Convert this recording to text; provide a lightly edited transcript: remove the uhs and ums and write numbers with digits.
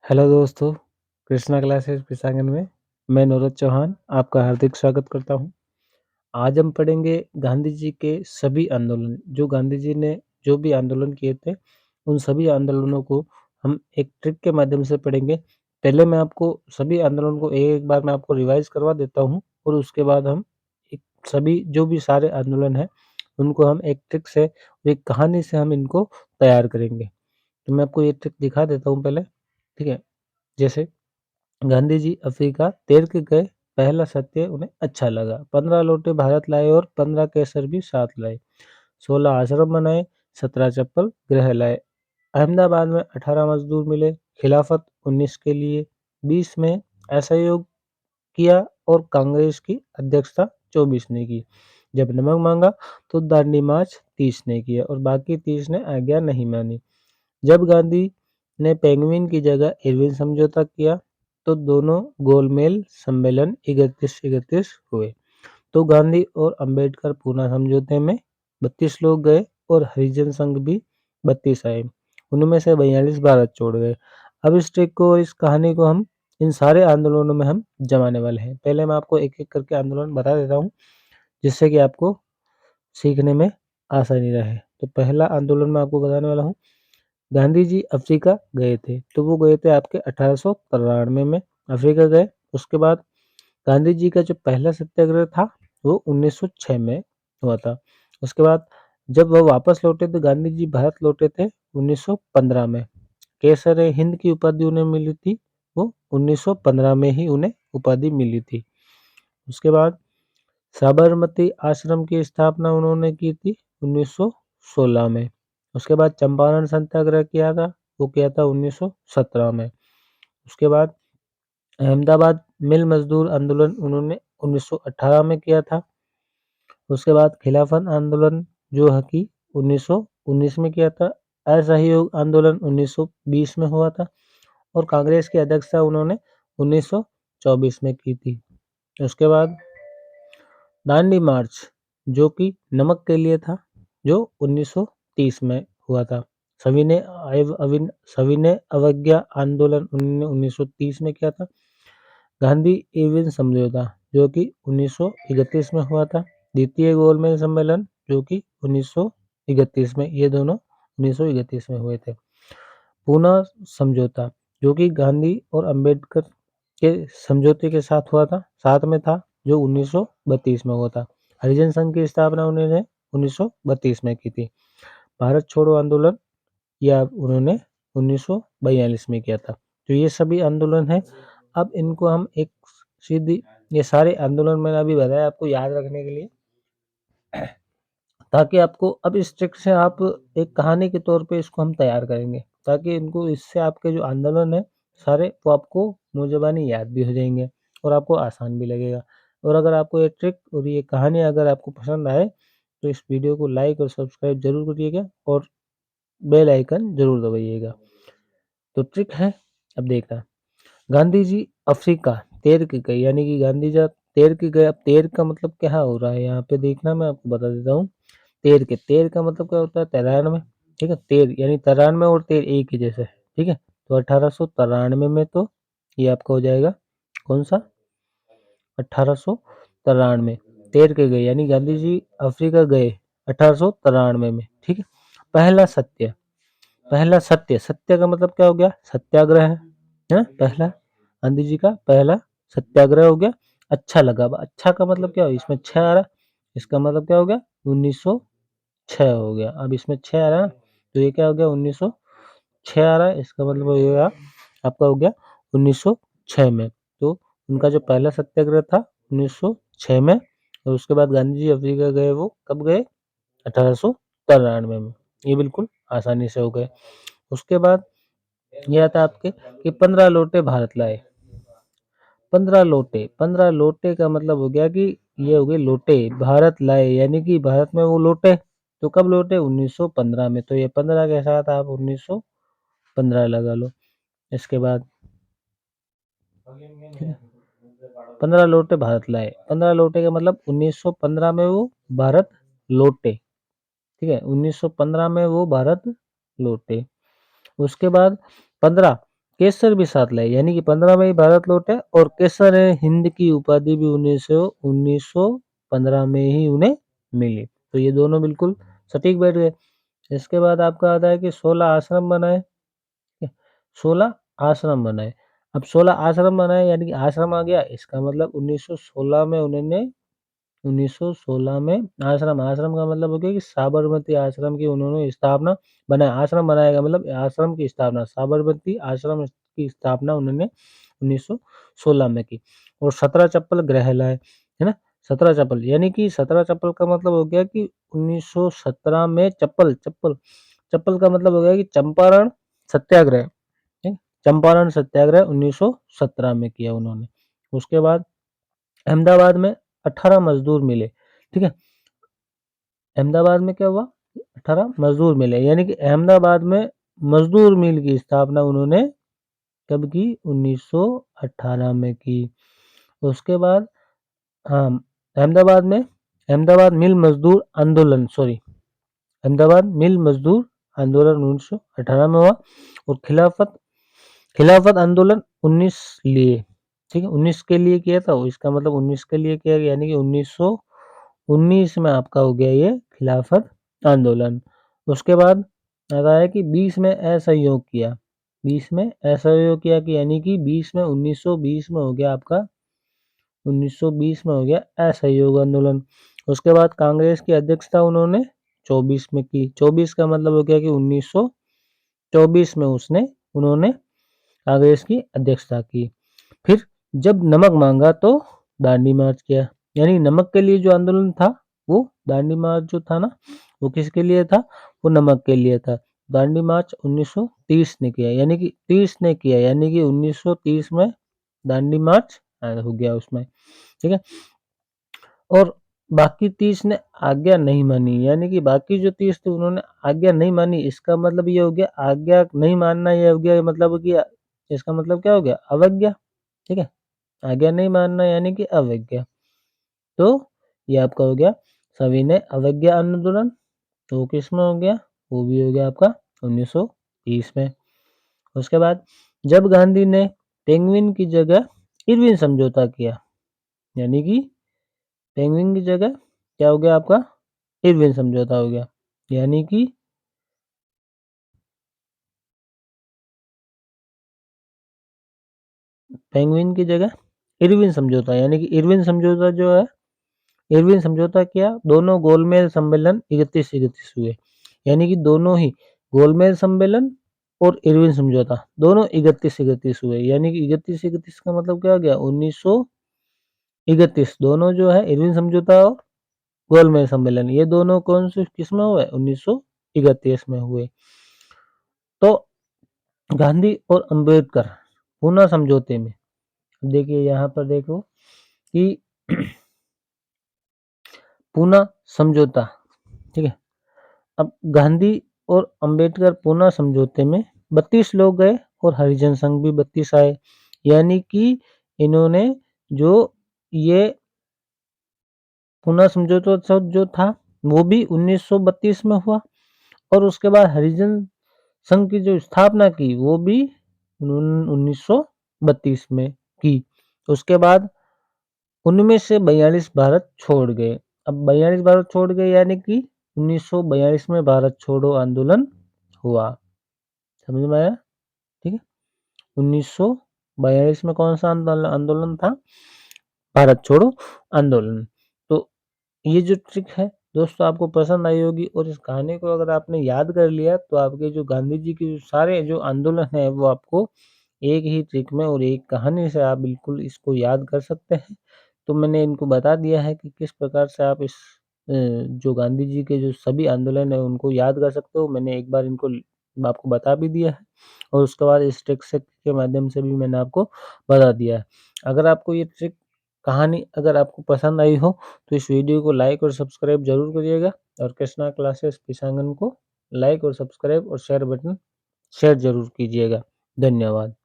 Hello दोस्तों, Krishna classes Pisangan में मैं नूरज चौहान आपका हार्दिक स्वागत करता हूँ। आज हम पढ़ेंगे गांधी जी के सभी आंदोलन, जो गांधी जी ने जो भी आंदोलन किए थे, उन सभी आंदोलनों को हम एक ट्रिक के माध्यम से पढ़ेंगे। पहले मैं आपको सभी आंदोलन को एक बार मैं आपको रिवाइज़ करवा देता हूँ और उसके बाद हम एक सभी जो भी सारे आंदोलन हैं, उनको हम एक ट्रिक से, एक कहानी से हम इनको तैयार करेंगे। तो मैं आपको ये ट्रिक दिखा देता हूँ पहले, ठीक है? जैसे गांधी जी अफ्रीका तैर के गए, पहला सत्य उन्हें अच्छा लगा। 15 लोटे भारत लाए और 15 केसर भी साथ लाए। 16 आश्रम बनाए, 17 चप्पल गृह लाए। अहमदाबाद में 18 मजदूर मिले, खिलाफत 19 के लिए। 20 में असहयोग किया और कांग्रेस की अध्यक्षता 24 ने की। जब नमक मांगा तो दांडी मार्च 30 ने किया और बाकी 30 ने आज्ञा नहीं मानी। जब गांधी ने पेंगुइन की जगह इरविन समझौता किया, तो दोनों गोलमेल सम्मेलन 31-31 हुए। तो गांधी और अंबेडकर पूना समझौते में 32 लोग गए और हरिजन संघ भी 32 आए। उनमें से 42 भारत छोड़ गए। अब इस ट्रिक को, इस कहानी को हम इन सारे आंदोलनों में हम जमाने वाले हैं। पहले मैं आपको एक-एक करके आंदोलन बता देता हूँ, जिससे कि आपको सीखने में आसानी रहे। तो पहला आंदोलन मैं आपको बताने वाला हूँ। गांधी जी अफ्रीका गए थे, तो वो गए थे आपके 1893 में अफ्रीका गए। उसके बाद गांधी जी का जो पहला सत्याग्रह था, वो 1906 में हुआ था। उसके बाद जब वह वापस लौटे तो गांधी जी भारत लौटे थे 1915 में। केसर-ए-हिंद की उपाधि उन्हें मिली थी, वो 1915 में ही उन्हें उपाधि मिली थी। उसके बाद साबरमती आश्रम की स्थापना उन्होंने की थी 1916 में। उसके बाद चंपारण सत्याग्रह किया था, वो किया था 1917 में। उसके बाद अहमदाबाद मिल मजदूर आंदोलन उन्होंने 1918 में किया था। उसके बाद खिलाफत आंदोलन जो है कि 1919 में किया था। असहयोग आंदोलन 1920 में हुआ था और कांग्रेस की अध्यक्षता उन्होंने 1924 में की थी। उसके बाद दांडी मार्च, जो कि नमक के लिए था, जो 1930 में हुआ था। सविनय अवज्ञा आंदोलन उन्होंने 1930 में किया था। गांधी इरविन समझौता, जो कि 1931 में हुआ था। द्वितीय गोलमेज सम्मेलन, जो कि 1931 में, ये दोनों 1931 में हुए थे। पूना समझौता, जो कि गांधी और अंबेडकर के समझौते के साथ हुआ था, साथ में था, जो 1932 में हुआ था। हरिजन संघ की स्थापना उन्होंने 1932 में की थी। भारत छोड़ो आंदोलन या उन्होंने 1942 में किया था। तो ये सभी आंदोलन हैं। अब इनको हम एक सीधी, ये सारे आंदोलन मैंने अभी बताया आपको याद रखने के लिए, ताकि आपको अब इस ट्रिक से आप एक कहानी के तौर पे इसको हम तैयार करेंगे, ताकि इनको, इससे आपके जो आंदोलन है सारे, वो आपको मुँह-ज़बानी याद भी हो जाएँगे और आपको आसान भी लगेगा। और अगर आपको ये ट्रिक और ये कहानी अगर आपको पसंद आए, तो इस वीडियो को लाइक और सब्सक्राइब ज़रूर करिएगा और बेल आइकन ज़रूर दबाइएगा। तो ट्रिक है, अब देखना। गांधी जी अफ्रीका तैर के गए, यानी कि गांधी जी तैर के गए। अब तैर का मतलब क्या हो रहा है यहाँ पे देखना, मैं आपको बता देता हूँ। तैर का मतलब क्या होता है? तैरान में, ठीक है? तैर यानी तरान में और तैर एक ही जैसे है, ठीक है? तो 1893 में तो ये आपका हो जाएगा कौन सा? 1893 तैर के गए, यानी गांधी जी अफ्रीका गए 1893 में, ठीक है? पहला सत्य, सत्य का मतलब क्या हो गया? सत्याग्रह है, पहला गांधी जी का पहला सत्याग्रह हो गया। अच्छा लगा, अब अच्छा का मतलब क्या हो? इसमें 6 आ रहा, इसका मतलब क्या हो गया? 1906 हो गया। अब इसमें 6 आ रहा है ना, तो ये क्या हो गया? 1906 आ रहा है, इसका मतलब हो गया आपका, हो गया 1906 में। तो उनका जो पहला सत्याग्रह था 1906 में, और उसके बाद गांधी जी अफ्रीका गए, वो कब गए? 1893 में। ये बिल्कुल आसानी से हो गए। उसके बाद ये आता है आपके कि 15 लोटे भारत लाए। 15 लोटे का मतलब हो गया कि ये हो गए लोटे, भारत लाए, यानी कि भारत में वो लौटे। तो कब लौटे? 1915 में। तो ये 15 के साथ आप 1915 लगा लो। इसके बाद 15 लोटे भारत लाए। 15 लोटे का मतलब 1915 में वो भारत लौटे, ठीक है? 1915 में वो भारत लौटे। उसके बाद 15 केसर भी साथ लाए, यानी कि 15 में ही भारत लौटे और केसर है हिंद की उपाधि भी 1915 में ही उन्हें मिली। तो ये दोनों बिल्कुल सटीक बैठ गए। इसके बाद आपका आता है कि 16 आश्रम बनाए, 16 आश्रम बनाए। अब 16 आश्रम बनाए यानी कि आश्रम आ गया, इसका मतलब 1916 में उन्होंने 1916 में आश्रम का मतलब हो गया कि साबरमती आश्रम की उन्होंने स्थापना बनाया। आश्रम बनाएगा मतलब आश्रम की स्थापना, साबरमती आश्रम की स्थापना उन्होंने 1916 में की। और 17 चप्पल गृह लाए, है ना? 17 चप्पल यानी कि 17 चप्पल का मतलब हो गया कि 1917 में चप्पल का मतलब हो गया कि चंपारण सत्याग्रह, ठीक? चंपारण सत्याग्रह 1917 में किया उन्होंने। उसके बाद अहमदाबाद में 18 मजदूर मिले, ठीक है? अहमदाबाद में क्या हुआ? 18 मजदूर मिले, यानी कि अहमदाबाद में मजदूर मिल की स्थापना उन्होंने कब की? 1918 में की। उसके बाद हाँ, अहमदाबाद मिल मजदूर आंदोलन, अहमदाबाद मिल मजदूर आंदोलन 1918 में हुआ। और खिलाफत आंदोलन 19 लिए, ठीक है? 19 के लिए किया था, इसका मतलब 19 के लिए किया गया, यानी कि 1919 में आपका हो गया ये खिलाफत आंदोलन। उसके बाद आता है कि 20 में असहयोग किया, 20 में असहयोग किया कि यानी कि 20 में 1920 में हो गया आपका 1920 में हो गया असहयोग आंदोलन। उसके बाद कांग्रेस की अध्यक्षता उन्होंने 24 में की, 24 का मतलब हो गया कि 1924 में उन्होंने कांग्रेस की अध्यक्षता की। फिर जब नमक मांगा तो दांडी मार्च किया, यानी नमक के लिए जो आंदोलन था वो दांडी मार्च जो था ना वो किसके लिए था? वो नमक के लिए था। दांडी मार्च 1930 ने किया, यानी कि 30 ने किया, यानी कि 1930 में दांडी मार्च हो गया उसमें, ठीक है? और बाकी 30 ने आज्ञा नहीं मानी, यानी कि बाकी जो 30 थे उन्होंने आज्ञा नहीं मानी। इसका मतलब ये हो गया आज्ञा नहीं मानना, ये हो गया मतलब कि इसका मतलब क्या हो गया? अवज्ञा, ठीक है? आज्ञा नहीं मानना यानी कि अवज्ञा। तो ये आपका हो गया सविनय अवज्ञा आंदोलन। तो वो किसमें हो गया? वो भी हो गया आपका 1930 में। उसके बाद जब गांधी ने पेंगुइन की जगह इरविन समझौता किया, यानी कि पेंगुइन की जगह क्या हो गया आपका? इरविन समझौता हो गया, यानी कि पेंगुइन की जगह इरविन समझौता, यानी कि इरविन समझौता जो है, इरविन समझौता किया। दोनों गोलमेज सम्मेलन 31-31 हुए, यानी कि दोनों ही गोलमेज सम्मेलन और इरविन समझौता दोनों 31-31 हुए, यानी कि 31-31 का मतलब क्या हो गया? 1931 दोनों जो है इरविन समझौता और गोलमेज सम्मेलन ये दोनों कौन से किस में हुए? 1931 में हुए। तो गांधी और अंबेडकर पूना समझौते में, देखिए यहाँ पर देखो कि पूना समझौता, ठीक है? अब गांधी और अंबेडकर पूना समझौते में 32 लोग गए और हरिजन संघ भी 32 आए, यानी कि इन्होंने जो ये पूना समझौता जो था वो भी 1932 में हुआ। और उसके बाद हरिजन संघ की जो स्थापना की वो भी 1932 में की। उसके बाद उनमें से 42 भारत छोड़ गए। अब 42 भारत छोड़ गए यानी कि 1942 में भारत छोड़ो आंदोलन हुआ। समझ में आया? ठीक है। 1942 में कौन सा आंदोलन था? भारत छोड़ो आंदोलन। तो ये जो ट्रिक है दोस्तों आपको पसंद आई होगी और इस कहानी को अगर आपने याद कर लिया तो आपके जो गांधी जी के सारे जो आंदोलन है वो आपको एक ही ट्रिक में और एक कहानी से आप बिल्कुल इसको याद कर सकते हैं। तो मैंने इनको बता दिया है कि किस प्रकार से आप इस जो गांधी जी के जो सभी आंदोलन है उनको याद कर सकते हो। मैंने एक बार इनको आपको बता भी दिया है और उसके बाद इस ट्रिक से के माध्यम से भी मैंने आपको बता दिया है। अगर आपको ये ट्रिक कहानी अगर आपको पसंद आई हो तो इस वीडियो को लाइक और सब्सक्राइब ज़रूर करिएगा और कृष्णा क्लासेस पिसांगन को लाइक और सब्सक्राइब और शेयर ज़रूर कीजिएगा। धन्यवाद।